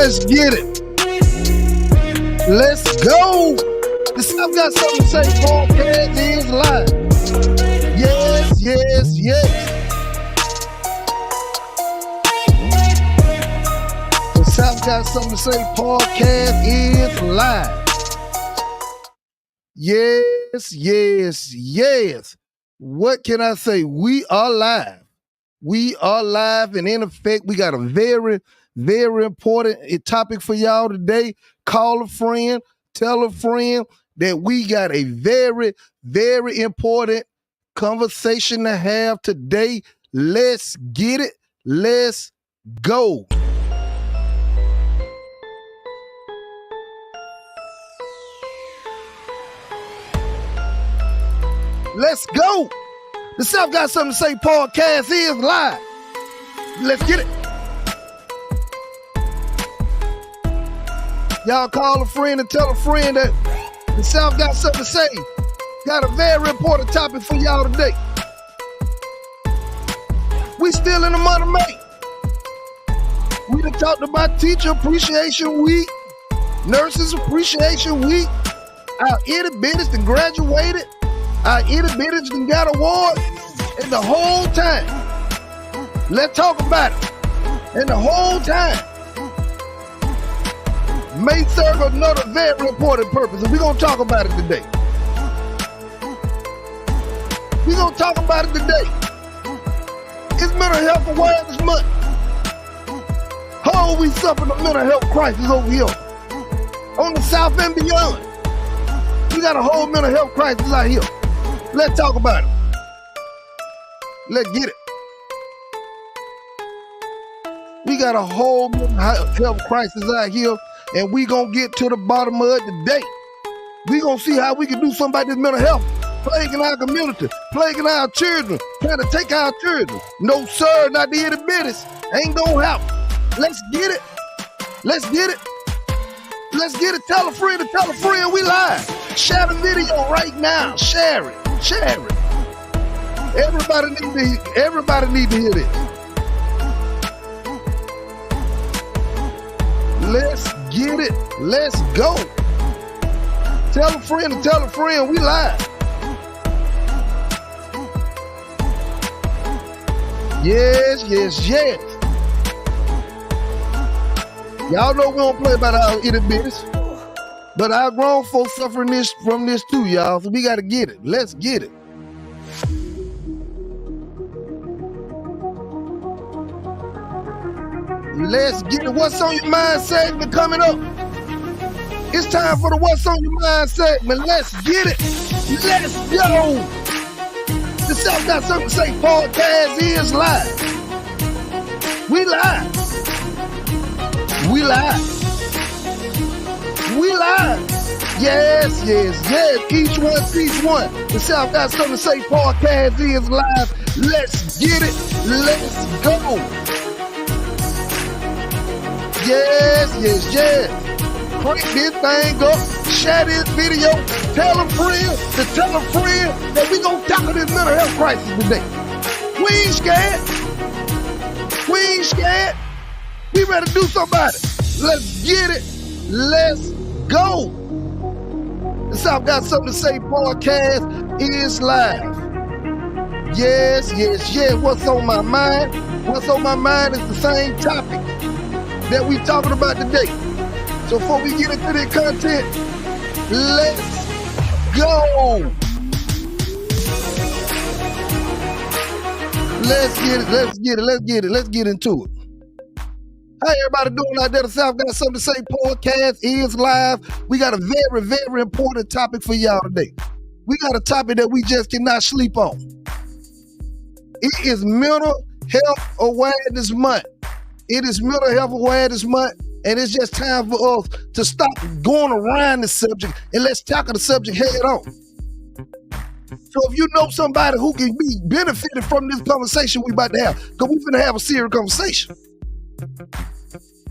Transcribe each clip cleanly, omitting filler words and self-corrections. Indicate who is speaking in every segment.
Speaker 1: Let's get it. Let's go. The South Got Something to Say podcast is live. Yes, yes, yes. The South Got Something to Say podcast is live. Yes, yes, yes. What can I say? We are live. We are live, and in effect, we got a very, very important topic for y'all today. Call a friend, tell a friend that we got a very, very important conversation to have today. Let's get it. Let's go. Let's go. The South Got Something to Say podcast is live. Let's get it. Y'all call a friend and tell a friend that the South Got Something to Say. Got a very important topic for y'all today. We still in the month of May. We done talked about Teacher Appreciation Week, Nurses Appreciation Week. Our itty bitties done graduated. Our itty bitties done got awards. And the whole time, let's talk about it. And the whole time may serve another very important purpose. And we're going to talk about it today. We're going to talk about it today. It's Mental Health Awareness Month. How are we suffering a mental health crisis over here? On the South and beyond. We got a whole mental health crisis out here. Let's talk about it. Let's get it. We got a whole mental health crisis out here, and we gonna get to the bottom of it today. We gonna see how we can do something about this mental health plaguing our community, plaguing our children, trying to take our children. No sir, not the itty bitties. Ain't gonna happen. Let's get it. Let's get it. Let's get it. Tell a friend to tell a friend we live. Share the video right now. Share it. Share it. Everybody need to hear this. Let's get it. Let's go. Tell a friend to tell a friend we live. Yes, yes, yes. Y'all know we don't play about our itty bitties. But our grown folks suffering from this too, y'all. So we got to get it. Let's get it. Let's get it. What's on your mind segment coming up? It's time for the What's on your mind segment. Let's get it. Let's go. The South Got Something to Say podcast is live. We live. We live. We live. Yes, yes, yes. Each one, each one. The South Got Something to Say podcast is live. Let's get it. Let's go. Yes, yes, yes. Crank this thing up. Share this video. Tell a friend to tell a friend that we gonna tackle this mental health crisis today. We ain't scared. We ain't scared. We ready to do something about it. Let's get it. Let's go. The South Got Something to Say podcast is live. Yes, yes, yes. What's on my mind? What's on my mind is the same topic that we talking about today. So before we get into the content, let's go. Let's get it. Let's get it. Let's get it. Let's get into it. How everybody doing out there? The South Got Something to Say podcast is live. We got a very, very important topic for y'all today. We got a topic that we just cannot sleep on. It is Mental Health Awareness Month. It is Mental Health Awareness Month, and it's just time for us to stop going around the subject and let's tackle the subject head on. So if you know somebody who can be benefited from this conversation we about to have, because we're going to have a serious conversation.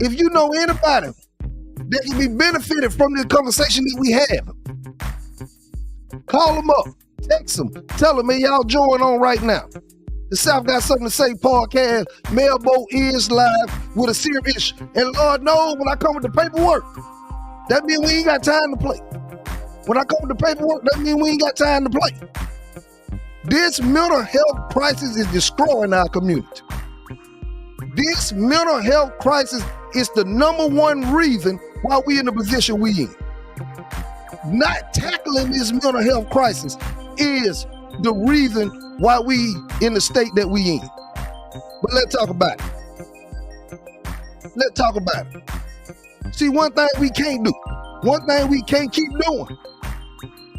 Speaker 1: If you know anybody that can be benefited from this conversation that we have, call them up, text them, tell them, hey, y'all join on right now. The South Got Something to Say podcast. Mailboat is live with a serious issue. And Lord knows when I come with the paperwork, that means we ain't got time to play. When I come with the paperwork, that means we ain't got time to play. This mental health crisis is destroying our community. This mental health crisis is the number one reason why we in the position we in. Not tackling this mental health crisis is the reason why we in the state that we in. But let's talk about it. Let's talk about it. See, one thing we can't do, one thing we can't keep doing,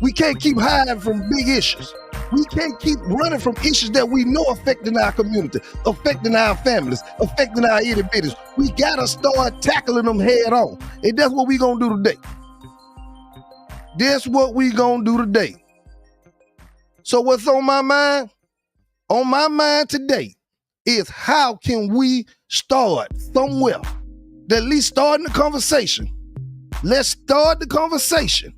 Speaker 1: we can't keep hiding from big issues. We can't keep running from issues that we know affecting our community, affecting our families, affecting our itty bitties. We gotta start tackling them head on. And that's what we gonna do today. That's what we gonna do today. So what's on my mind? On my mind today is how can we start somewhere? At least starting the conversation. Let's start the conversation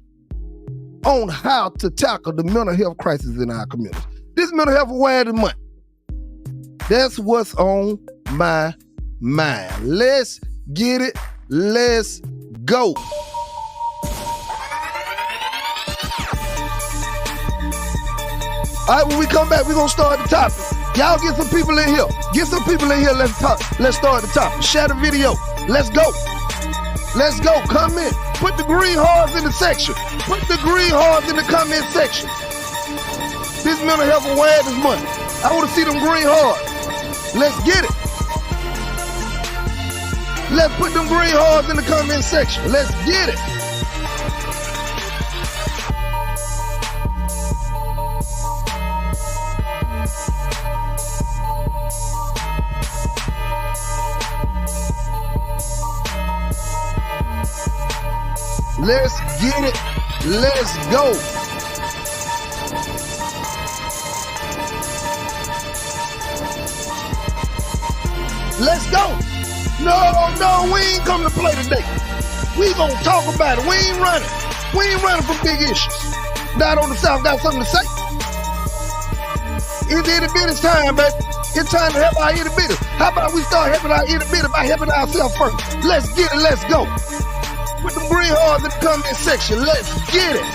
Speaker 1: on how to tackle the mental health crisis in our community. This Mental Health Awareness Month. That's what's on my mind. Let's get it. Let's go. All right, when we come back, we're going to start the topic. Y'all get some people in here. Get some people in here. Let's talk. Let's start the topic. Share the video. Let's go. Let's go. Come in. Put the green hearts in the section. Put the green hearts in the comment section. This Mental Health Awareness Month. I want to see them green hearts. Let's get it. Let's put them green hearts in the comment section. Let's get it. Let's get it. Let's go. Let's go. No, we ain't coming to play today. We gonna talk about it. We ain't running. We ain't running from big issues. Not on the South Got Something to Say. It's itty bitty's time, baby. It's time to help our itty bitties. How about we start helping our itty bitties by helping ourselves first? Let's get it. Let's go. Put them green hearts in the comment section. Let's get it.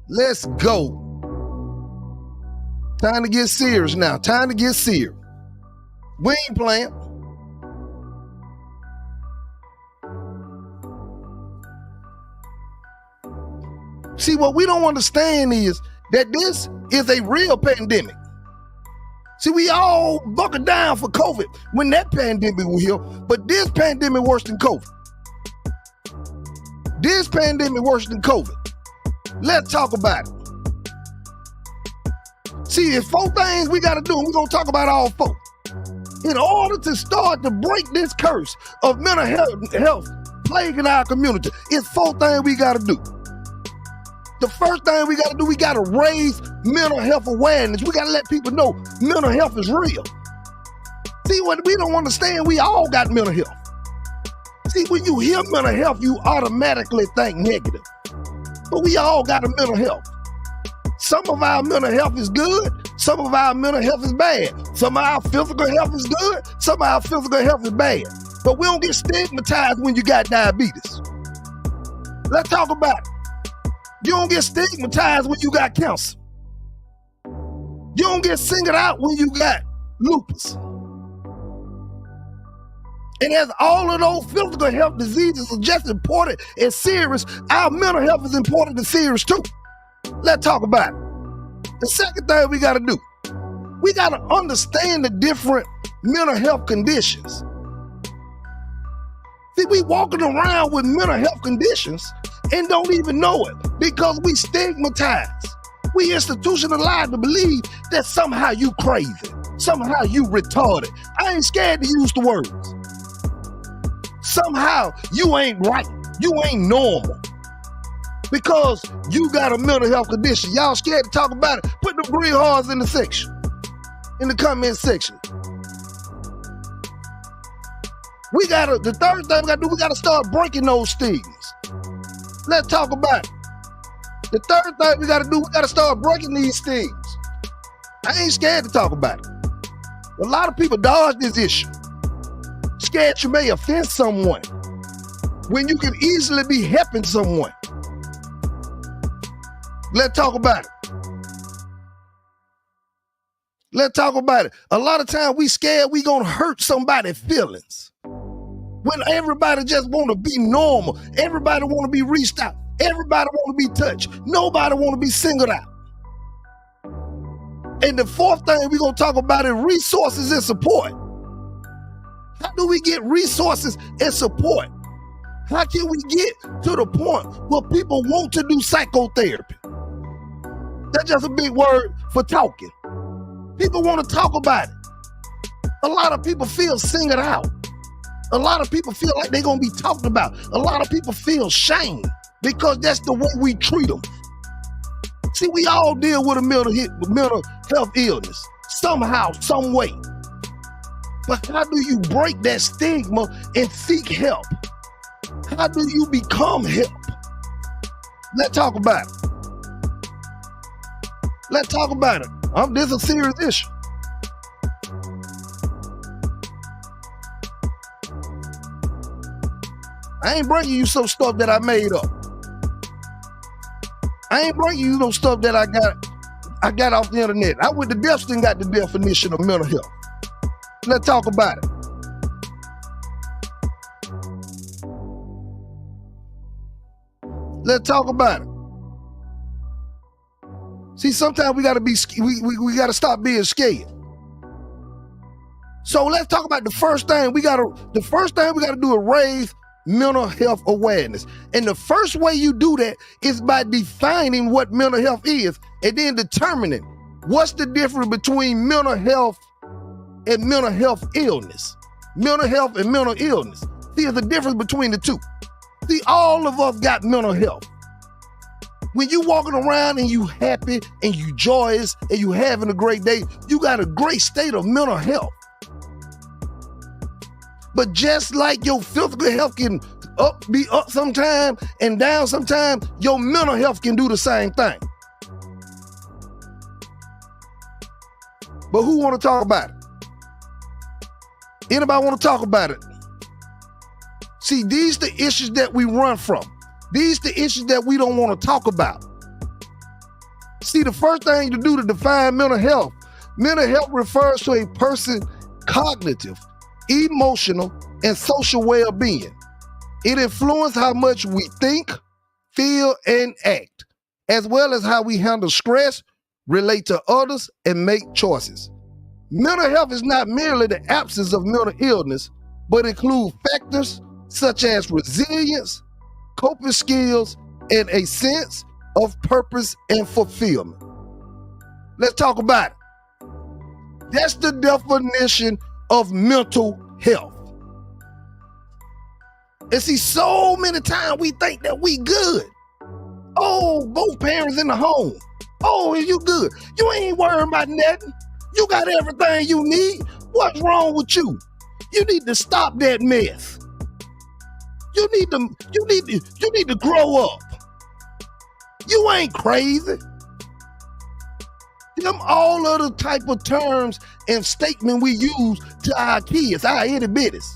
Speaker 1: Let's go. Time to get serious now. Time to get serious. We ain't playing. See, what we don't understand is that this is a real pandemic. See, we all buckled down for COVID when that pandemic was here, but this pandemic worse than COVID. This pandemic worse than COVID. Let's talk about it. See, it's 4 things we got to do, and we're going to talk about all 4. In order to start to break this curse of mental health plaguing our community, it's 4 things we got to do. The first thing we got to do, we got to raise mental health awareness. We got to let people know mental health is real. See, what we don't understand, we all got mental health. See, when you hear mental health, you automatically think negative. But we all got a mental health. Some of our mental health is good. Some of our mental health is bad. Some of our physical health is good. Some of our physical health is bad. But we don't get stigmatized when you got diabetes. Let's talk about it. You don't get stigmatized when you got cancer. You don't get singled out when you got lupus. And as all of those physical health diseases are just important and serious, our mental health is important and serious too. Let's talk about it. The second thing we got to do, we got to understand the different mental health conditions. See, we walking around with mental health conditions and don't even know it because we stigmatize. We institutionalized to believe that somehow you crazy, somehow you retarded. I ain't scared to use the words. Somehow you ain't right, you ain't normal because you got a mental health condition. Y'all scared to talk about it? Put the green hearts in the section, in the comment section. The third thing we gotta do, we gotta start breaking those stigmas. Let's talk about it. The third thing we got to do, we got to start breaking these things. I ain't scared to talk about it. A lot of people dodge this issue. Scared you may offend someone when you can easily be helping someone. Let's talk about it. Let's talk about it. A lot of times we scared we gonna hurt somebody's feelings. When everybody just wanna be normal. Everybody wanna be reached out. Everybody wanna be touched. Nobody wanna be singled out. And the fourth thing we're gonna talk about is resources and support. How do we get resources and support? How can we get to the point where people want to do psychotherapy? That's just a big word for talking. People want to talk about it. A lot of people feel singled out. A lot of people feel like they're going to be talked about. A lot of people feel shame because that's the way we treat them. See, we all deal with a mental health illness somehow, some way. But how do you break that stigma and seek help? How do you become help? Let's talk about it. Let's talk about it. This is a serious issue. I ain't bringing you some stuff that I made up. I ain't bringing you no stuff that I got off the internet. I went to Depston and got the definition of mental health. Let's talk about it. Let's talk about it. See, sometimes we gotta we gotta stop being scared. So let's talk about the first thing we gotta do is raise mental health awareness. And the first way you do that is by defining what mental health is and then determining what's the difference between mental health and mental health illness. Mental health and mental illness. See, there's a difference between the two. See, all of us got mental health. When you walking around and you happy and you joyous and you having a great day, you got a great state of mental health. But just like your physical health can be up sometime and down sometime, your mental health can do the same thing. But who want to talk about it? Anybody want to talk about it? See, these the issues that we run from. These the issues that we don't want to talk about. See, the first thing to do to define mental health refers to a person's cognitive, emotional, and social well-being. It influences how much we think, feel, and act, as well as how we handle stress, relate to others, and make choices. Mental health is not merely the absence of mental illness, but includes factors such as resilience, coping skills, and a sense of purpose and fulfillment. Let's talk about it. That's the definition of mental health. And see, so many times we think that we good. Oh, both parents in the home. Oh, you good. You ain't worrying about nothing. You got everything you need. What's wrong with you? You need to stop that mess. You need to grow up. You ain't crazy. Them all of the type of terms and statement we use to our kids, our itty bitties.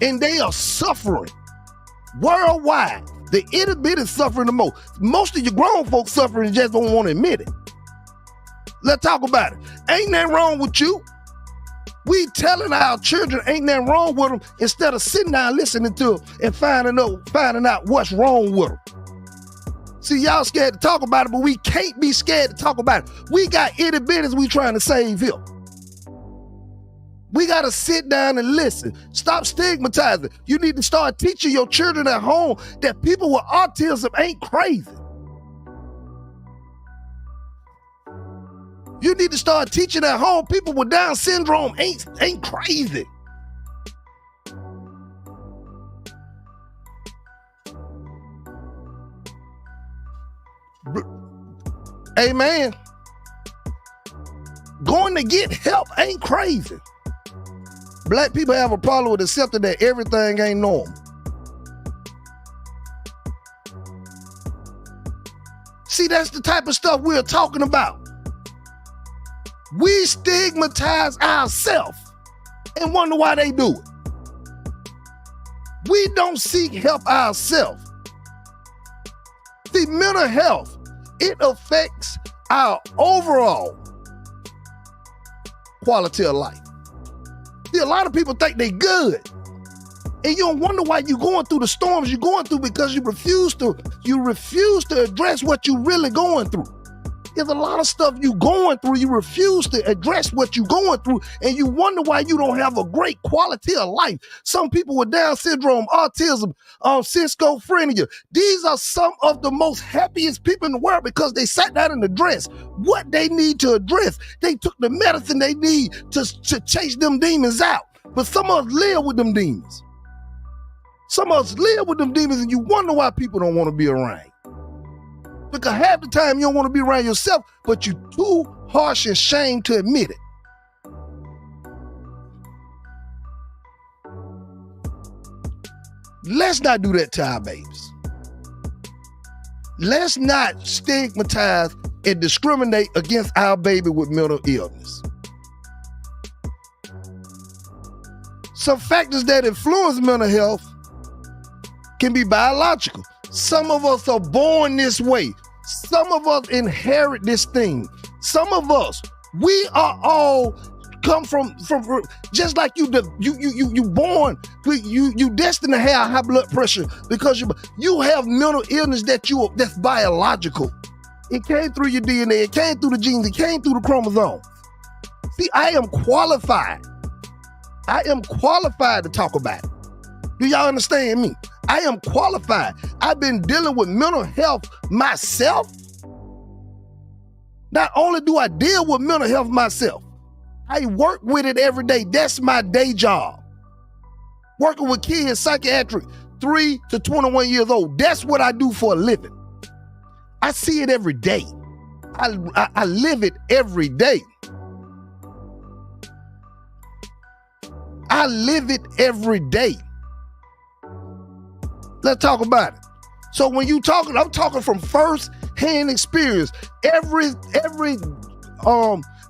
Speaker 1: And they are suffering worldwide. The itty bitties suffering the most. Most of your grown folks suffering just don't want to admit it. Let's talk about it. Ain't nothing wrong with you. We telling our children ain't nothing wrong with them instead of sitting down listening to them and finding out what's wrong with them. See, y'all scared to talk about it, but we can't be scared to talk about it. We got itty bitties we trying to save here. We got to sit down and listen. Stop stigmatizing. You need to start teaching your children at home that people with autism ain't crazy. You need to start teaching at home people with Down syndrome ain't crazy. Amen. Going to get help ain't crazy. Black people have a problem with accepting that everything ain't normal. See, that's the type of stuff we're talking about. We stigmatize ourselves and wonder why they do it. We don't seek help ourselves. See, mental health, it affects our overall quality of life. See, a lot of people think they good. And you don't wonder why you're going through the storms you're going through, because you refuse to address what you're really going through. There's a lot of stuff you're going through, you refuse to address what you're going through, and you wonder why you don't have a great quality of life. Some people with Down syndrome, autism, schizophrenia, these are some of the most happiest people in the world because they sat down and addressed what they need to address. They took the medicine they need to chase them demons out. But some of us live with them demons. Some of us live with them demons, and you wonder why people don't want to be around you. Because half the time you don't want to be around yourself, but you're too harsh and ashamed to admit it. Let's not do that to our babies. Let's not stigmatize and discriminate against our baby with mental illness. Some factors that influence mental health can be biological. Some of us are born this way. Some of us inherit this thing. Some of us, we are all come from just like you born, you destined to have high blood pressure because you have mental illness that's biological. It came through your DNA, it came through the genes, it came through the chromosomes. See, I am qualified. I am qualified to talk about it. Do y'all understand me? I am qualified. I've been dealing with mental health myself. Not only do I deal with mental health myself, I work with it every day. That's my day job. Working with kids, psychiatric, 3 to 21 years old. That's what I do for a living. I see it every day. I live it every day. I live it every day. Let's talk about it. So when you talking, I'm talking from first-hand experience. Every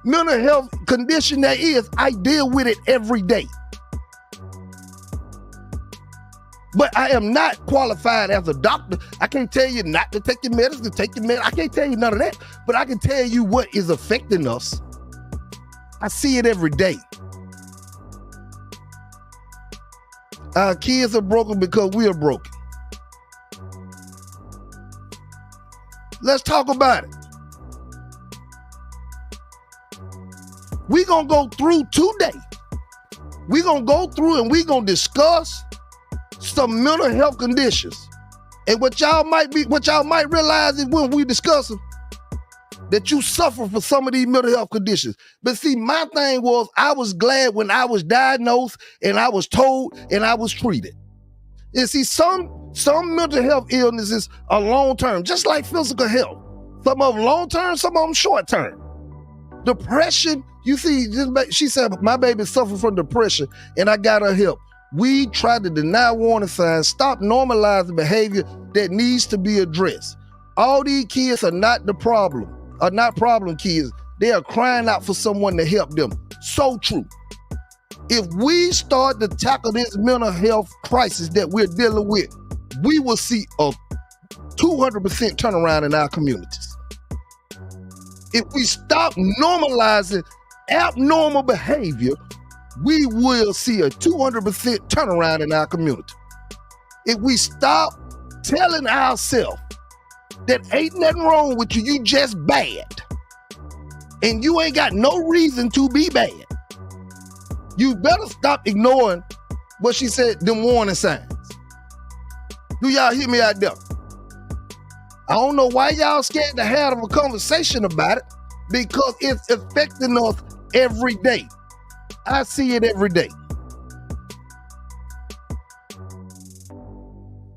Speaker 1: mental health condition there is, I deal with it every day. But I am not qualified as a doctor. I can't tell you not to take your medicine, to take your medicine. I can't tell you none of that. But I can tell you what is affecting us. I see it every day. Our kids are broken because we are broken. Let's talk about it. We're going to go through today. We're going to go through and we're going to discuss some mental health conditions. And what y'all might realize is when we discuss them, that you suffer from some of these mental health conditions. But see, my thing was, I was glad when I was diagnosed and I was told and I was treated. And see, some mental health illnesses are long-term, just like physical health. Some of them long-term, some of them short-term. Depression, you see, she said, my baby suffered from depression and I got her help. We try to deny warning signs, stop normalizing behavior that needs to be addressed. All these kids are not the problem, are not problem kids. They are crying out for someone to help them. So true. If we start to tackle this mental health crisis that we're dealing with, we will see a 200% turnaround in our communities. If we stop normalizing abnormal behavior, we will see a 200% turnaround in our community. If we stop telling ourselves that ain't nothing wrong with you, you just bad, and you ain't got no reason to be bad, you better stop ignoring what she said, them warning signs. Do y'all hear me out there? I don't know why y'all scared to have a conversation about it, because it's affecting us every day. I see it every day.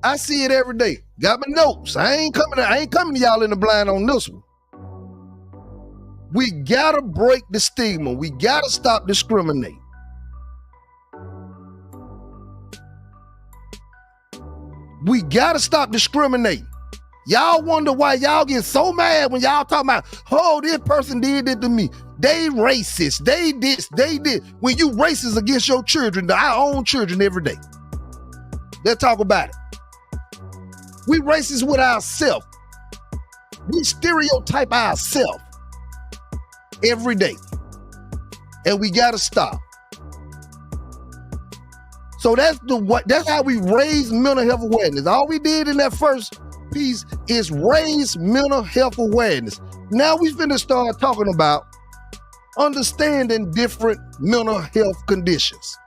Speaker 1: I see it every day. Got my notes. I ain't coming to y'all in the blind on this one. We gotta break the stigma. We gotta stop discriminating. We gotta stop discriminating. Y'all wonder why y'all get so mad when y'all talking about, oh, this person did it to me. They racist. They did. When you racist against your children, our own children every day. Let's talk about it. We racist with ourselves. We stereotype ourselves every day. And we gotta stop. So that's how we raise mental health awareness. All we did in that first piece is raise mental health awareness. Now we finna start talking about understanding different mental health conditions.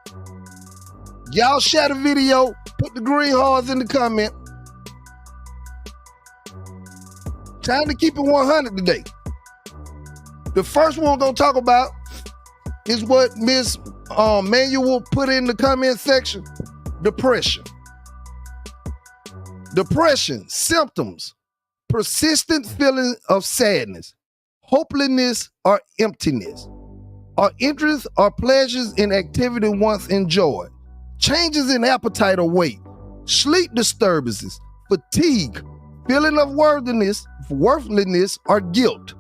Speaker 1: Y'all share the video, put the green hearts in the comment. Time to keep it 100 today. The first one we're gonna talk about is what Miss Manuel put in the comment section: depression. Depression, symptoms: persistent feeling of sadness, hopelessness or emptiness, or interest or pleasures in activity once enjoyed, changes in appetite or weight, sleep disturbances, fatigue, feeling of worthlessness or guilt,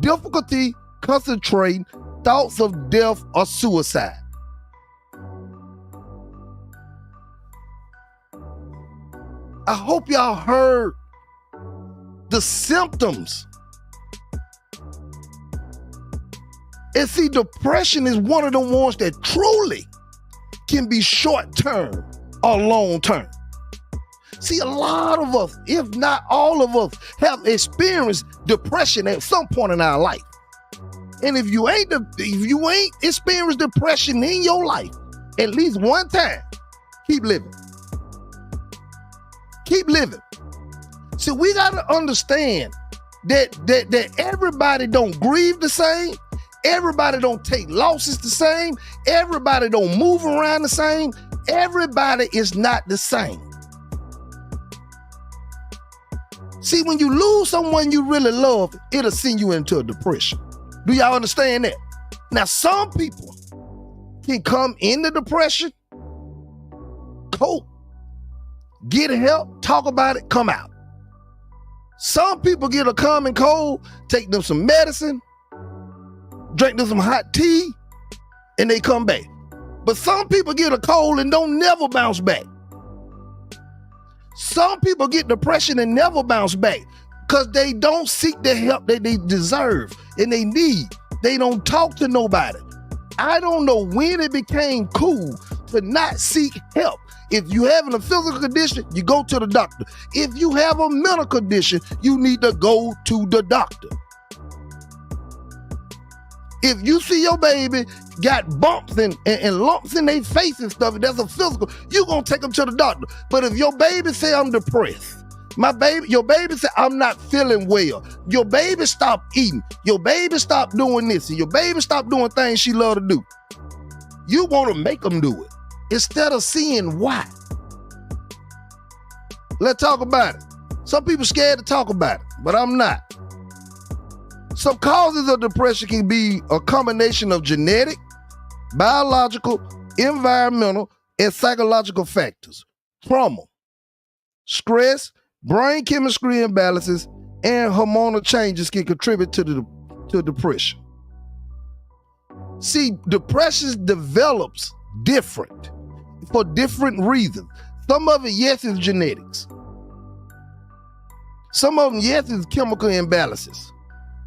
Speaker 1: difficulty concentrating, thoughts of death or suicide. I hope y'all heard the symptoms. And see, depression is one of the ones that truly can be short-term or long-term. See, a lot of us, if not all of us, have experienced depression at some point in our life. And if you ain't experienced depression in your life at least one time, keep living. Keep living. See, we gotta understand that everybody don't grieve the same. Everybody don't take losses the same. Everybody don't move around the same. Everybody is not the same. See, when you lose someone you really love, it'll send you into a depression. Do y'all understand that? Now, some people can come into depression, cope, get help, talk about it, come out. Some people get a common cold, take them some medicine, drink them some hot tea, and they come back. But some people get a cold and don't never bounce back. Some people get depression and never bounce back because they don't seek the help that they deserve and they need. They don't talk to nobody. I don't know when it became cool to not seek help. If you having a physical condition, you go to the doctor. If you have a mental condition, you need to go to the doctor. If you see your baby got bumps and lumps in their face and stuff, that's a physical, you gonna take them to the doctor. But if your baby say, I'm depressed, your baby say, I'm not feeling well, your baby stop eating, your baby stop doing this, and your baby stop doing things she love to do, you wanna make them do it instead of seeing why. Let's talk about it. Some people scared to talk about it, but I'm not. Some causes of depression can be a combination of genetic, biological, environmental, and psychological factors. Trauma, stress, brain chemistry imbalances, and hormonal changes can contribute to depression. See, depression develops different for different reasons. Some of it, yes, is genetics. Some of them, yes, is chemical imbalances.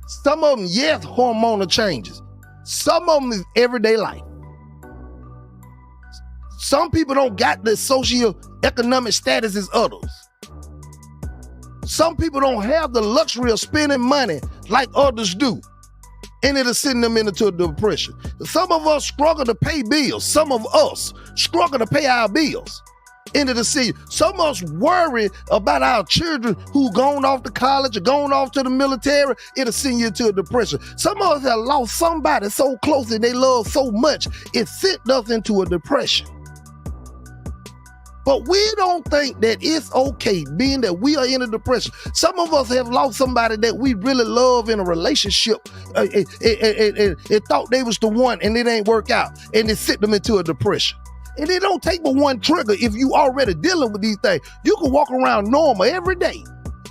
Speaker 1: Some of them, yes, hormonal changes. Some of them is everyday life. Some people don't got the socioeconomic status as others. Some people don't have the luxury of spending money like others do, and it'll send them into a depression. Some of us struggle to pay bills. Some of us struggle to pay our bills. Into the sea. Some of us worry about our children who gone off to college or gone off to the military. It'll send you into a depression. Some of us have lost somebody so close and they love so much, it sent us into a depression. But we don't think that it's okay, being that we are in a depression. Some of us have lost somebody that we really love in a relationship and thought they was the one, and it ain't work out, and it sent them into a depression. And it don't take but one trigger. If you already dealing with these things, you can walk around normal every day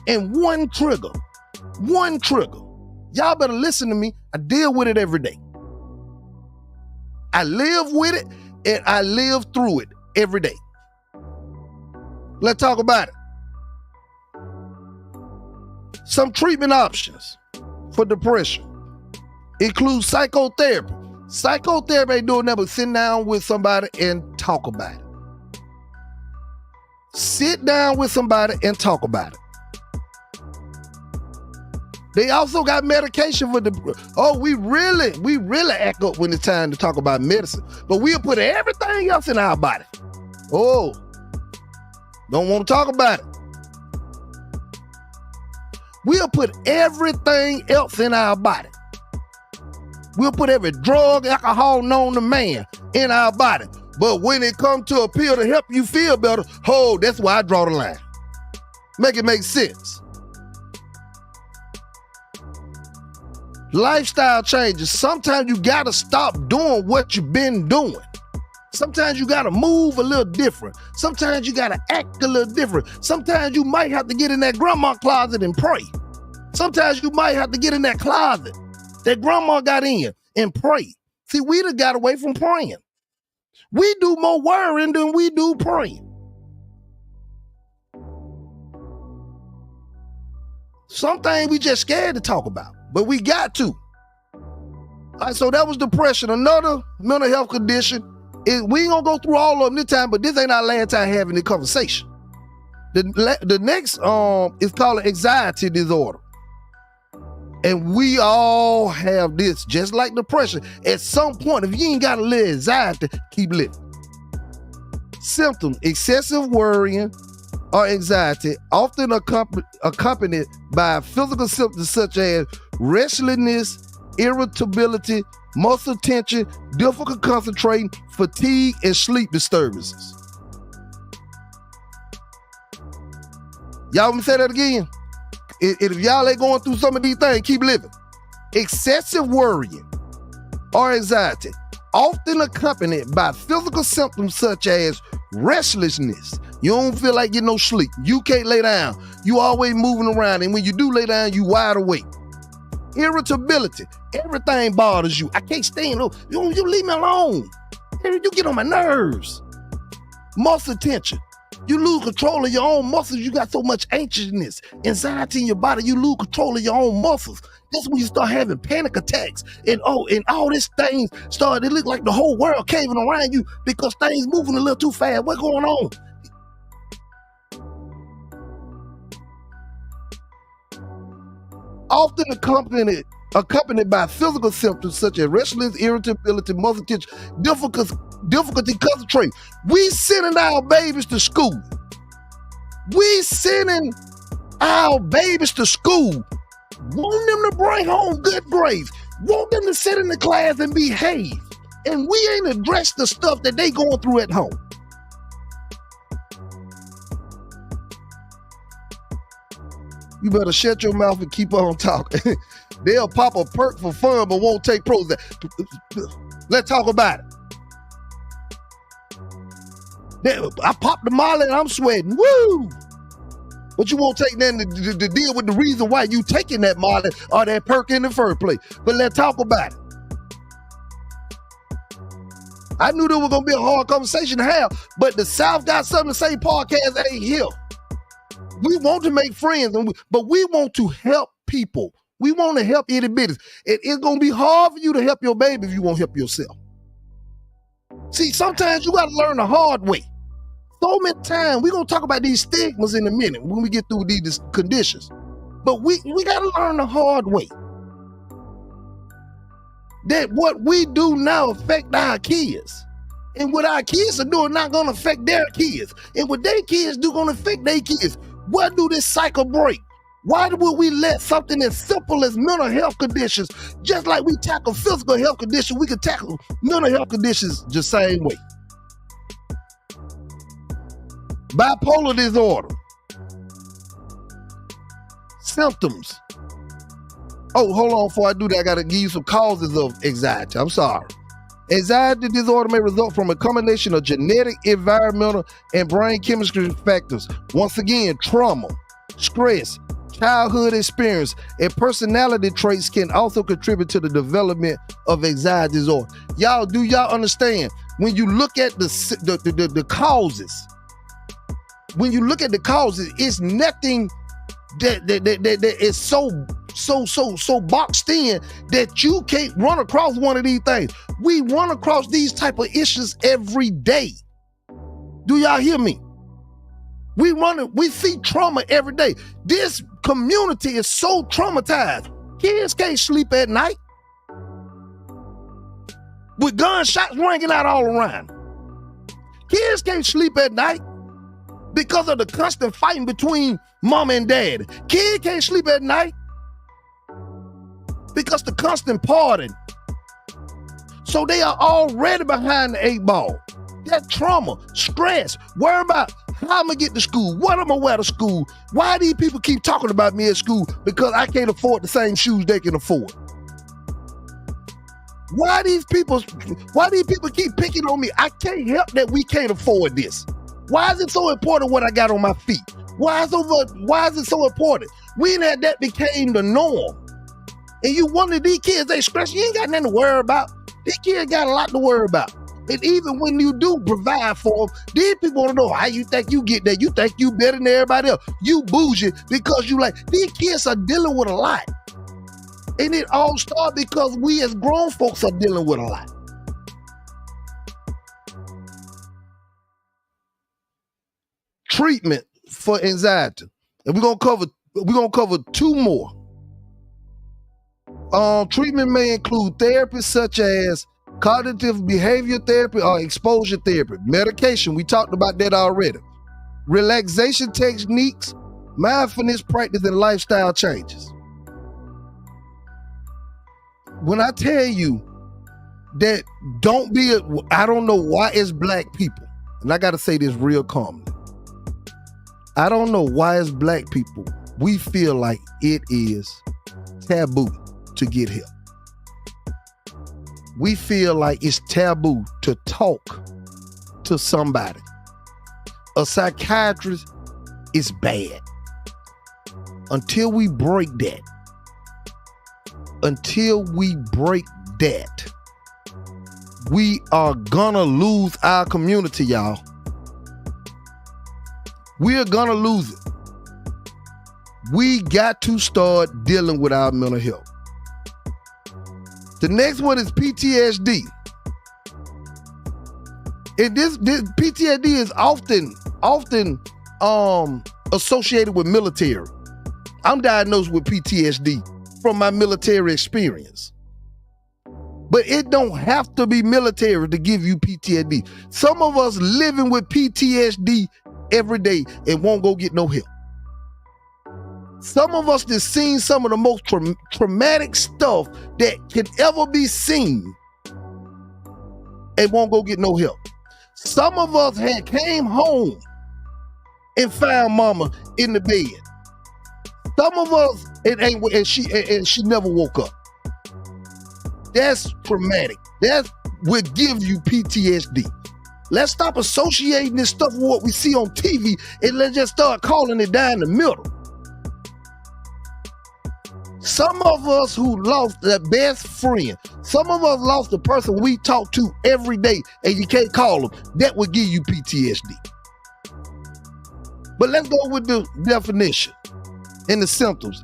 Speaker 1: And one trigger. Y'all better listen to me. I deal with it every day. I live with it and I live through it every day. Let's talk about it. Some treatment options for depression include psychotherapy. Psychotherapy ain't doing nothing but sitting down with somebody and talk about it. Sit down with somebody and talk about it. They also got medication for we really act up when it's time to talk about medicine. But we'll put everything else in our body. Oh, don't want to talk about it. We'll put everything else in our body. We'll put every drug, alcohol known to man in our body. But when it comes to a pill to help you feel better, that's why I draw the line. Make it make sense. Lifestyle changes. Sometimes you gotta stop doing what you've been doing. Sometimes you gotta move a little different. Sometimes you gotta act a little different. Sometimes you might have to get in that grandma closet and pray. Sometimes you might have to get in that closet that grandma got in and pray. See, we done got away from praying. We do more worrying than we do praying. Some things we just scared to talk about, but we got to. All right, so that was depression. Another mental health condition. We ain't gonna go through all of them this time, but this ain't our last time having this conversation. The next is called anxiety disorder. And we all have this, just like depression. At some point, if you ain't got a little anxiety, keep living. Symptoms: excessive worrying or anxiety, often accompanied by physical symptoms such as restlessness, irritability, muscle tension, difficult concentrating, fatigue, and sleep disturbances. Y'all want me to say that again? If y'all ain't going through some of these things, keep living. Excessive worrying or anxiety, often accompanied by physical symptoms such as restlessness. You don't feel like getting no sleep. You can't lay down. You always moving around. And when you do lay down, you wide awake. Irritability. Everything bothers you. I can't stand it. You leave me alone. You get on my nerves. Muscle tension. You lose control of your own muscles. You got so much anxiousness, anxiety in your body. You lose control of your own muscles. That's when you start having panic attacks. And all these things start to look like the whole world caving around you because things moving a little too fast. What's going on? Often accompanied by physical symptoms such as restlessness, irritability, muscle tension, difficulty concentrating. We sending our babies to school. Want them to bring home good grades. Want them to sit in the class and behave. And we ain't addressed the stuff that they going through at home. You better shut your mouth and keep on talking. They'll pop a perk for fun, but won't take Prozac. Let's talk about it. I popped the Molly and I'm sweating. Woo! But you won't take nothing to deal with the reason why you taking that Molly or that perk in the first place. But let's talk about it. I knew there was going to be a hard conversation to have, but the South Got Something to Say podcast ain't here. We want to make friends, but we want to help people. We want to help itty bitties. It's going to be hard for you to help your baby if you won't help yourself. See, sometimes you got to learn the hard way. So many times, we're going to talk about these stigmas in a minute when we get through these conditions. But we got to learn the hard way. That what we do now affect our kids. And what our kids are doing not going to affect their kids. And what their kids do going to affect their kids. Where do this cycle break? Why would we let something as simple as mental health conditions, just like we tackle physical health conditions, we could tackle mental health conditions the same way? Bipolar disorder. Symptoms. Oh, hold on, before I do that, I gotta give you some causes of anxiety. I'm sorry. Anxiety disorder may result from a combination of genetic, environmental, and brain chemistry factors. Once again, trauma, stress, childhood experience, and personality traits can also contribute to the development of anxiety disorder. Y'all, do y'all understand? When you look at the causes, it's nothing that is so boxed in that you can't run across one of these things. We run across these type of issues every day. Do y'all hear me? We see trauma every day. This community is so traumatized. Kids can't sleep at night with gunshots ringing out all around. Kids can't sleep at night because of the constant fighting between mom and dad. Kids can't sleep at night because the constant partying. So they are already behind the 8 ball. That trauma, stress, worry about how I'm gonna get to school, what I'm gonna wear to school, why these people keep talking about me at school because I can't afford the same shoes they can afford. Why these people keep picking on me? I can't help that we can't afford this. Why is it so important what I got on my feet? Why is it so important? When that became the norm, and you wonder these kids, they stress, you ain't got nothing to worry about. These kids got a lot to worry about. And even when you do provide for them, these people want to know how you think you get there. You think you better than everybody else. You bougie because you like, these kids are dealing with a lot. And it all started because we as grown folks are dealing with a lot. Treatment for anxiety. And we're gonna cover 2 more. Treatment may include therapies such as cognitive behavior therapy or exposure therapy. Medication, we talked about that already. Relaxation techniques, mindfulness practice, and lifestyle changes. When I tell you that I don't know why it's black people, and I gotta say this real calmly. I don't know why as black people, we feel like it is taboo to get help. We feel like it's taboo to talk to somebody. A psychiatrist is bad. Until we break that, we are gonna lose our community, y'all. We're gonna lose it. We got to start dealing with our mental health. The next one is PTSD. And this PTSD is often associated with military. I'm diagnosed with PTSD from my military experience. But it don't have to be military to give you PTSD. Some of us living with PTSD every day and won't go get no help. Some of us that seen some of the most traumatic stuff that can ever be seen and won't go get no help. Some of us had came home and found mama in the bed. Some of us, she never woke up. That's traumatic. That will give you PTSD. Let's stop associating this stuff with what we see on TV and let's just start calling it down the middle. Some of us who lost their best friend, some of us lost the person we talk to every day and you can't call them, that would give you PTSD. But let's go with the definition and the symptoms.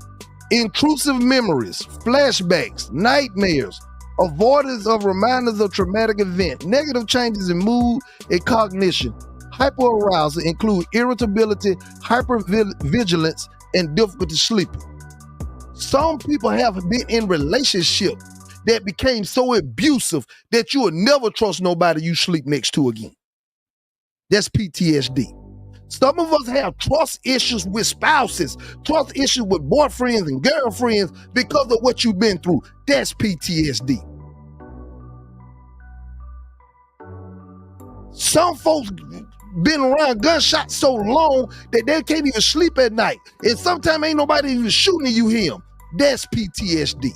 Speaker 1: Intrusive memories, flashbacks, nightmares, avoidance of reminders of traumatic event, negative changes in mood and cognition. Hyperarousal include irritability, hypervigilance, and difficulty sleeping. Some people have been in relationships that became so abusive that you will never trust nobody you sleep next to again. That's PTSD. Some of us have trust issues with spouses, trust issues with boyfriends and girlfriends because of what you've been through. That's PTSD. Some folks been around gunshots so long that they can't even sleep at night. And sometimes ain't nobody even shooting and you hear them. That's PTSD.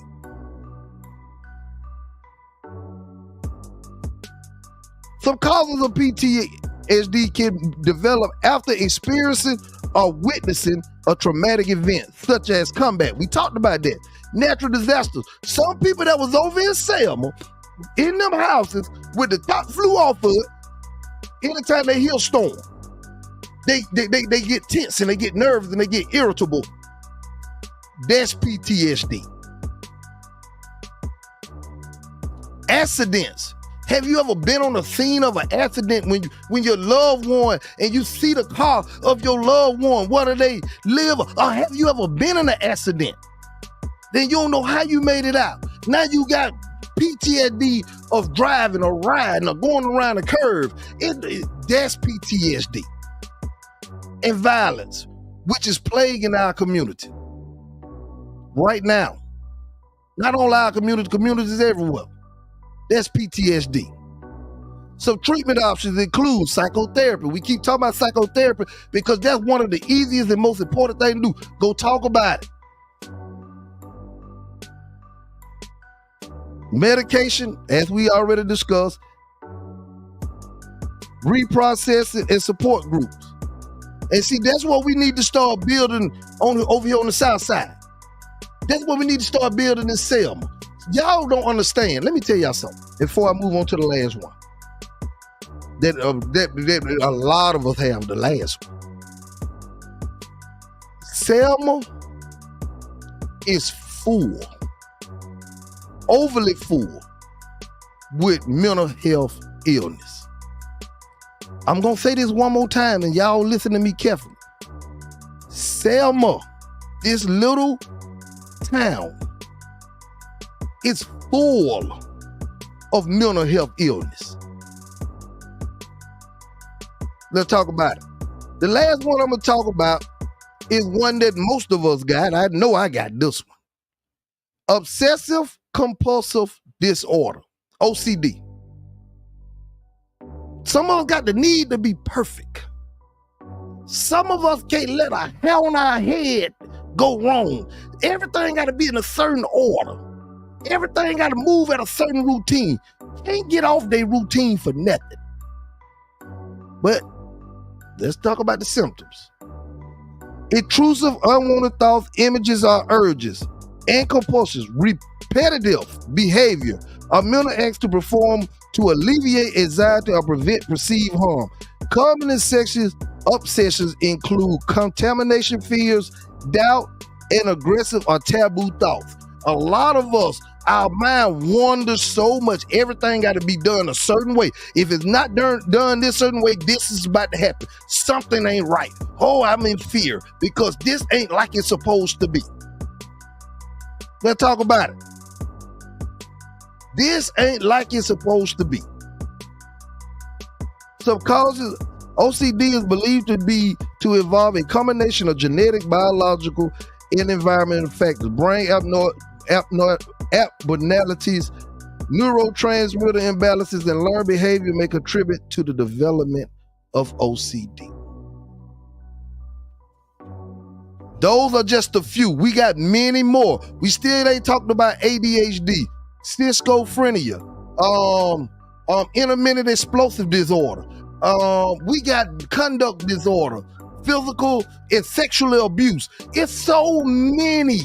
Speaker 1: Some causes of PTSD can develop after experiencing are witnessing a traumatic event, such as combat. We talked about that. Natural disasters. Some people that was over in Selma, in them houses, with the top flew off of it, anytime they hear a storm, they get tense and they get nervous and they get irritable. That's PTSD. Accidents. Have you ever been on the scene of an accident when your loved one and you see the car of your loved one, whether they live, or have you ever been in an accident? Then you don't know how you made it out. Now you got PTSD of driving or riding or going around a curve. That's PTSD. And violence, which is plaguing our community right now. Not only our community, communities everywhere. That's PTSD. So treatment options include psychotherapy. We keep talking about psychotherapy because that's one of the easiest and most important things to do. Go talk about it. Medication, as we already discussed, reprocessing and support groups. And see, that's what we need to start building over here on the South Side. That's what we need to start building in Selma. Y'all don't understand. Let me tell y'all something before I move on to the last one. That a lot of us have the last one. Selma is full, overly full with mental health illness. I'm going to say this one more time and y'all listen to me carefully. Selma, this little town, is full of mental health illness. Let's talk about it. The last one I'm going to talk about is one that most of us got. I know I got this one. Obsessive compulsive disorder, OCD. Some of us got the need to be perfect. Some of us can't let a hair on our head go wrong. Everything got to be in a certain order. Everything got to move at a certain routine. Can't get off their routine for nothing. But let's talk about the symptoms. Intrusive, unwanted thoughts, images, or urges, and compulsions, repetitive behavior, or mental acts to perform to alleviate anxiety or prevent perceived harm. Common obsessions include contamination fears, doubt, and aggressive or taboo thoughts. A lot of us, our mind wanders so much. Everything got to be done a certain way. If it's not done this certain way, this is about to happen. Something ain't right. Oh, I'm in fear because this ain't like it's supposed to be. Let's talk about it. This ain't like it's supposed to be. Some causes, OCD is believed to involve a combination of genetic, biological, and environmental factors. Brain abnormalities, neurotransmitter imbalances, and learned behavior may contribute to the development of OCD. Those are just a few. We got many more. We still ain't talking about ADHD, schizophrenia, intermittent explosive disorder. We got conduct disorder, physical and sexual abuse. It's so many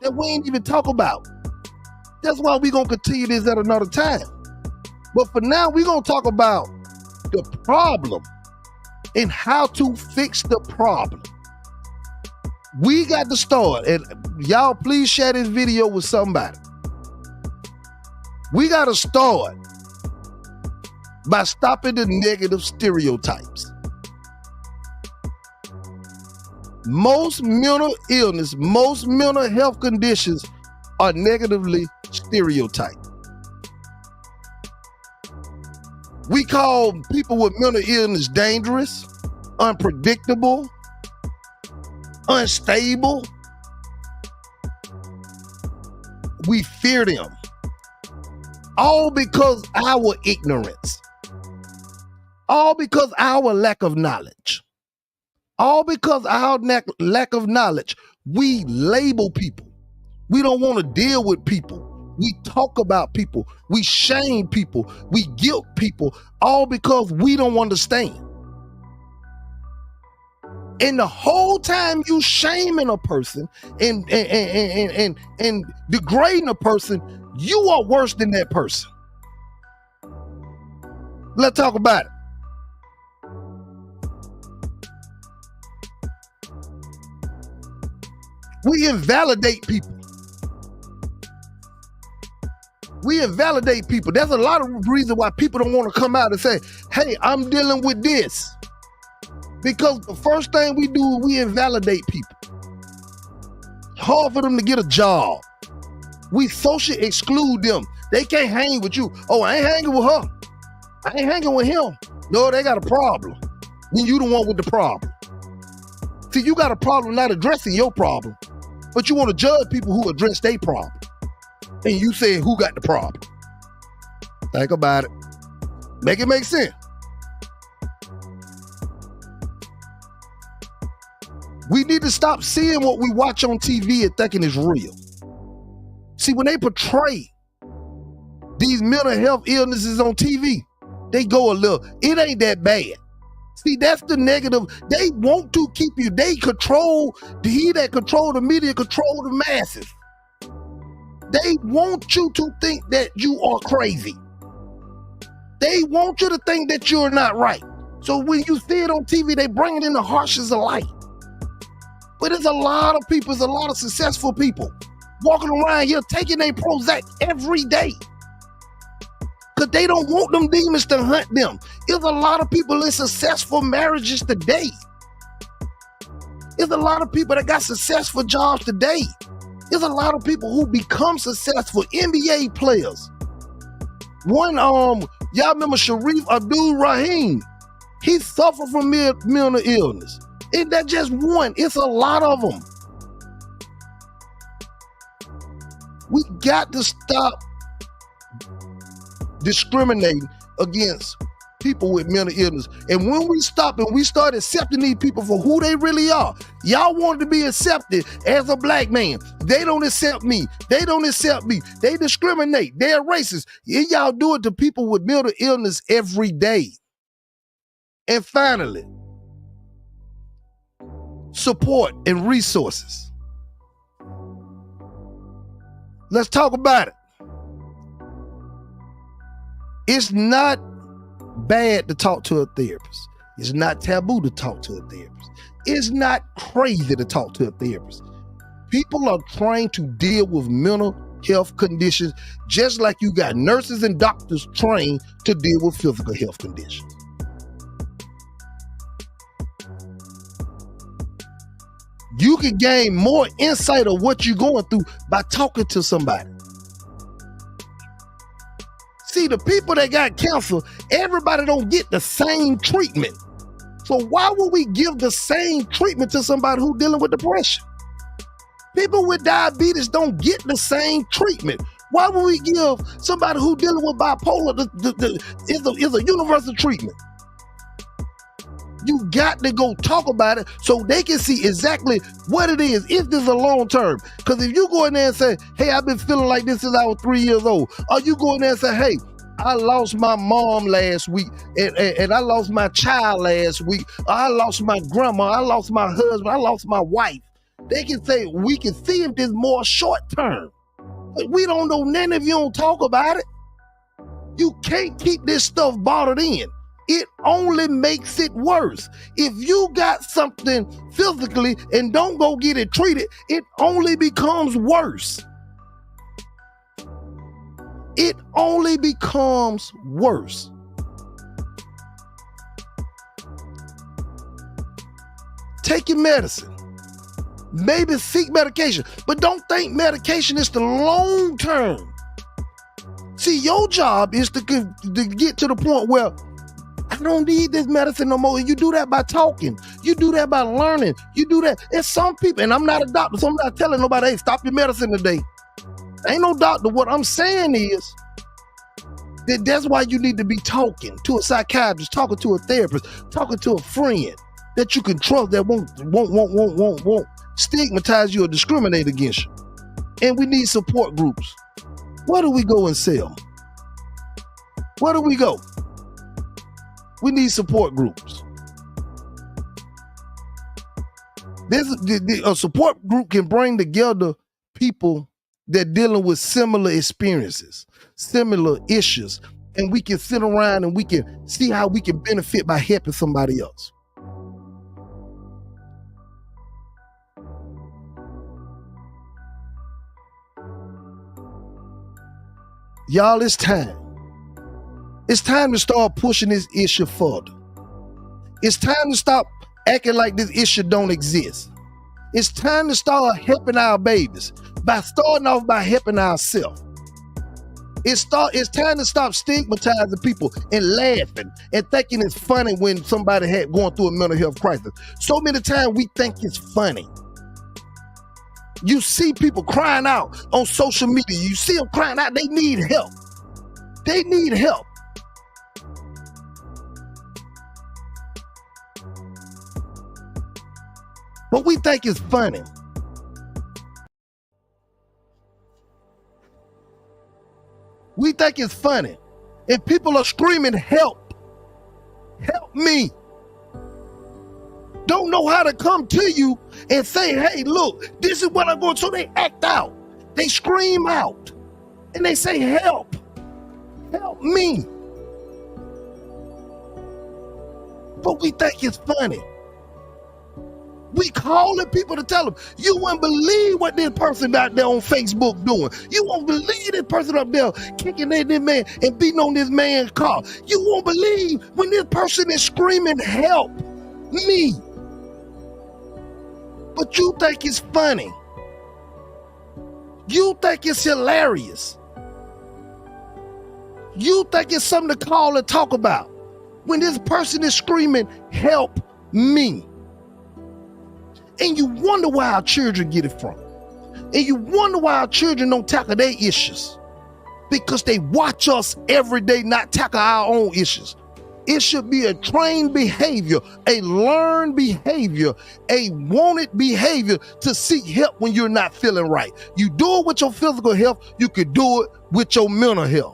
Speaker 1: that we ain't even talk about. That's why we're going to continue this at another time. But for now, we're going to talk about the problem and how to fix the problem. We got to start, and y'all please share this video with somebody. We got to start by stopping the negative stereotypes. Most mental illness, most mental health conditions are negatively stereotyped. We call people with mental illness dangerous, unpredictable, unstable. We fear them. All because our ignorance. All because our lack of knowledge. All because our lack of knowledge. We label people. We don't want to deal with people. We talk about people. We shame people. We guilt people. All because we don't understand. And the whole time you shaming a person and degrading a person, you are worse than that person. Let's talk about it. We invalidate people. We invalidate people. There's a lot of reasons why people don't want to come out and say, hey, I'm dealing with this. Because the first thing we do, we invalidate people. Hard for them to get a job. We socially exclude them. They can't hang with you. Oh, I ain't hanging with her. I ain't hanging with him. No, they got a problem. Then you the one with the problem. See, you got a problem not addressing your problem, but you want to judge people who address their problem. And you say who got the problem. Think about it. Make it make sense. We need to stop seeing what we watch on TV and thinking it's real. See, when they portray these mental health illnesses on TV, they go a little, it ain't that bad. See, that's the negative. They want to keep you. They control, he that control the media control the masses. They want you to think that you are crazy. They want you to think that you're not right. So when you see it on TV, they bring it in the harshest of light. But there's a lot of people, there's a lot of successful people walking around here taking their Prozac every day. Because they don't want them demons to hunt them. There's a lot of people in successful marriages today. There's a lot of people that got successful jobs today. There's a lot of people who become successful NBA players. One, y'all remember Sharif Abdul-Rahim? He suffered from mental illness. And that's just one. It's a lot of them. We got to stop discriminating against people with mental illness. And when we stop and we start accepting these people for who they really are, y'all wanted to be accepted as a black man. They don't accept me. They don't accept me. They discriminate. They're racist. And y'all do it to people with mental illness every day. And finally, support and resources. Let's talk about it. It's not bad to talk to a therapist. It's not taboo to talk to a therapist. It's not crazy to talk to a therapist. People are trained to deal with mental health conditions just like you got nurses and doctors trained to deal with physical health conditions. You can gain more insight of what you're going through by talking to somebody. See, the people that got cancer, everybody don't get the same treatment. So why would we give the same treatment to somebody who's dealing with depression? People with diabetes don't get the same treatment. Why would we give somebody who's dealing with bipolar is a universal treatment? You got to go talk about it so they can see exactly what it is. Is this a long term? Because if you go in there and say, hey, I've been feeling like this since I was 3 years old, or you go in there and say, hey, I lost my mom last week and I lost my child last week, or I lost my grandma, I lost my husband, I lost my wife. They can say, we can see if there's more short term. But we don't know none if you don't talk about it. You can't keep this stuff bottled in. It only makes it worse. If you got something physically and don't go get it treated, it only becomes worse. It only becomes worse. Take your medicine. Maybe seek medication, but don't think medication is the long term. See, your job is to get to the point where I don't need this medicine no more. And you do that by talking. You do that by learning. You do that. It's some people, and I'm not a doctor, so I'm not telling nobody, hey, stop your medicine today. Ain't no doctor. What I'm saying is that that's why you need to be talking to a psychiatrist, talking to a therapist, talking to a friend that you can trust that won't stigmatize you or discriminate against you. And we need support groups. Where do we go and sell? Where do we go? We need support groups. A support group can bring together people that dealing with similar experiences, similar issues, and we can sit around and we can see how we can benefit by helping somebody else. Y'all, it's time. It's time to start pushing this issue further. It's time to stop acting like this issue don't exist. It's time to start helping our babies by starting off by helping ourselves. It's time to stop stigmatizing people and laughing and thinking it's funny when somebody going through a mental health crisis. So many times we think it's funny. You see people crying out on social media. You see them crying out. They need help. They need help. But we think it's funny. We think it's funny. And people are screaming, help. Help me. Don't know how to come to you and say, hey, look, this is what I'm going to. So they act out. They scream out. And they say, help. Help me. But we think it's funny. We calling people to tell them, you wouldn't believe what this person out there on Facebook doing. You won't believe this person up there kicking at this man and beating on this man's car. You won't believe when this person is screaming, help me. But you think it's funny. You think it's hilarious. You think it's something to call and talk about when this person is screaming, help me. And you wonder why our children get it from. And you wonder why our children don't tackle their issues. Because they watch us every day not tackle our own issues. It should be a trained behavior, a learned behavior, a wanted behavior to seek help when you're not feeling right. You do it with your physical health, you could do it with your mental health.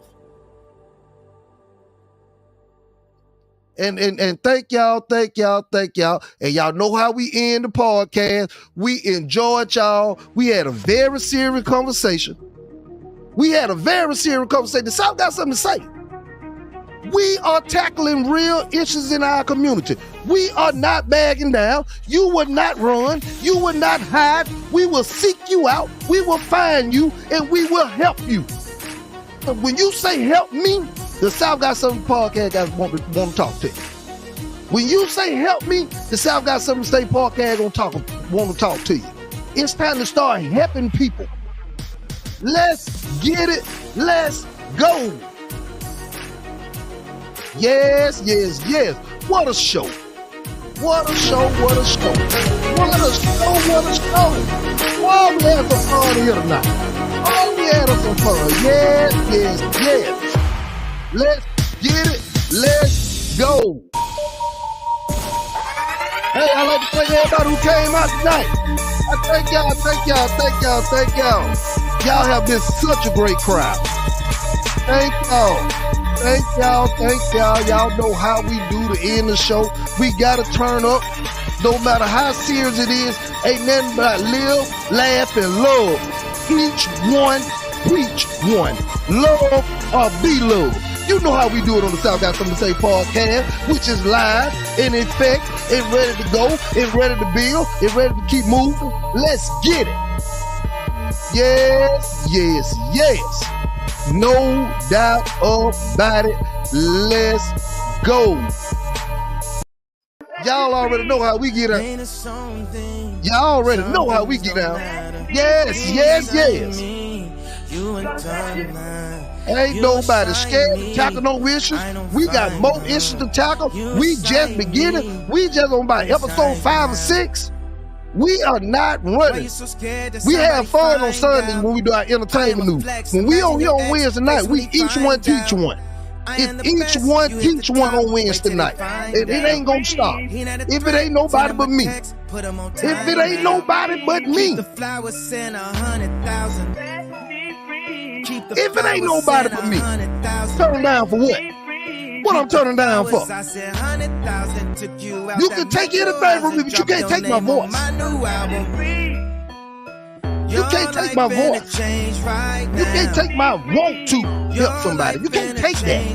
Speaker 1: And thank y'all. And y'all know how we end the podcast. We enjoyed y'all. We had a very serious conversation. The South got something to say. We are tackling real issues in our community. We are not bagging down. You would not run. You would not hide. We will seek you out. We will find you, and we will help you. When you say help me, the South Got Something podcast guys want to talk to you. When you say help me, the South Got Something to Say podcast want to talk to you. It's time to start helping people. Let's get it. Let's go. Yes. What a show. Well, we had some fun here tonight. Yes. Let's get it. Let's go. Hey, I'd like to thank everybody who came out tonight. I thank y'all. Y'all have been such a great crowd. Thank y'all. Y'all know how we do to end the show. We gotta turn up. No matter how serious it is, ain't nothing but live, laugh, and love. Each one, preach one. Love or be loved. You know how we do it on the South Got Something to Say podcast, which is live, in effect, and ready to go, and ready to build, and ready to keep moving. Let's get it. Yes. No doubt about it. Let's go. Y'all already know how we get out. Yes. Ain't nobody scared to tackle no issues. We got more issues to tackle. We just beginning. We just on about episode 5 or 6. We are not running. We have fun on Sundays when we do our entertainment news. When we on here on Wednesday night, we each one teach one. If each one teach one on Wednesday night, it ain't gonna stop. If it ain't nobody but me. If it ain't nobody but me, turn down for what? What I'm turning down for? You can take anything from me, but you can't take my voice. You can't take my voice. You can't take my want to help somebody. You can't take that.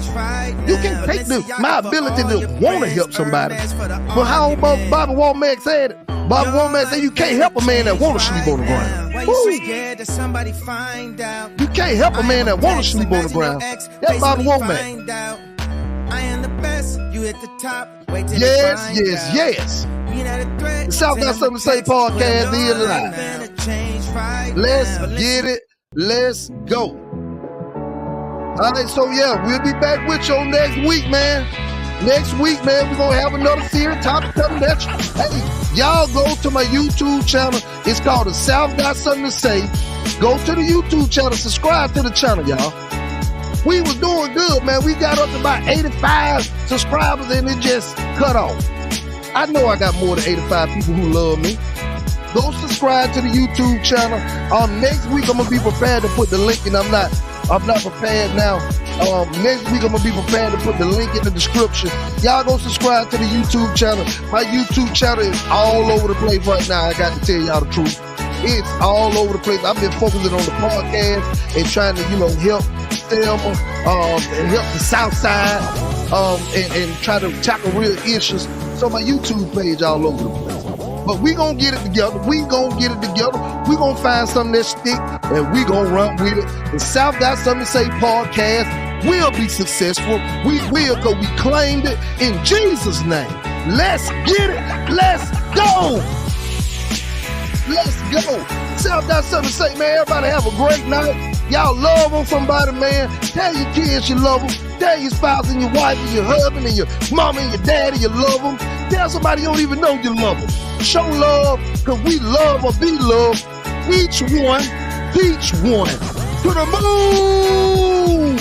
Speaker 1: You can't take my ability to want to help somebody. But how Bobby Womack said it? Bobby Womack said you can't help a man that want to sleep on the ground. You can't help a man that want to sleep on the ground. That's Bobby Womack. Yes, yes, yes. The South Got Something to Say podcast is live. Let's get it. Let's go. All right, so yeah, we'll be back with you next week, man. Next week, man, we're going to have another series topic coming at you. Hey, y'all go to my YouTube channel. It's called The South Got Something to Say. Go to the YouTube channel. Subscribe to the channel, y'all. We was doing good, man. We got up to about 85 subscribers and it just cut off. I know I got more than 85 people who love me. Go subscribe to the YouTube channel. Next week I'm gonna be prepared to put the link in. I'm not prepared now. Next week I'm gonna be prepared to put the link in the description. Y'all go subscribe to the YouTube channel. My YouTube channel is all over the place right now. I got to tell y'all the truth. It's all over the place. I've been focusing on the podcast and trying to, help Selma and help the South Side and try to tackle real issues. So my YouTube page all over the place. But we gonna get it together. We gonna find something that stick and we gonna run with it. The South Got Something to Say podcast will be successful. We will, because we claimed it in Jesus' name. Let's get it. Let's go. Let's go. South Got Something to Say, man. Everybody have a great night. Y'all love on somebody, man. Tell your kids you love them. Tell your spouse and your wife and your husband and your mama and your daddy you love them. Tell somebody you don't even know you love them. Show love, because we love or be loved. Each one to the moon.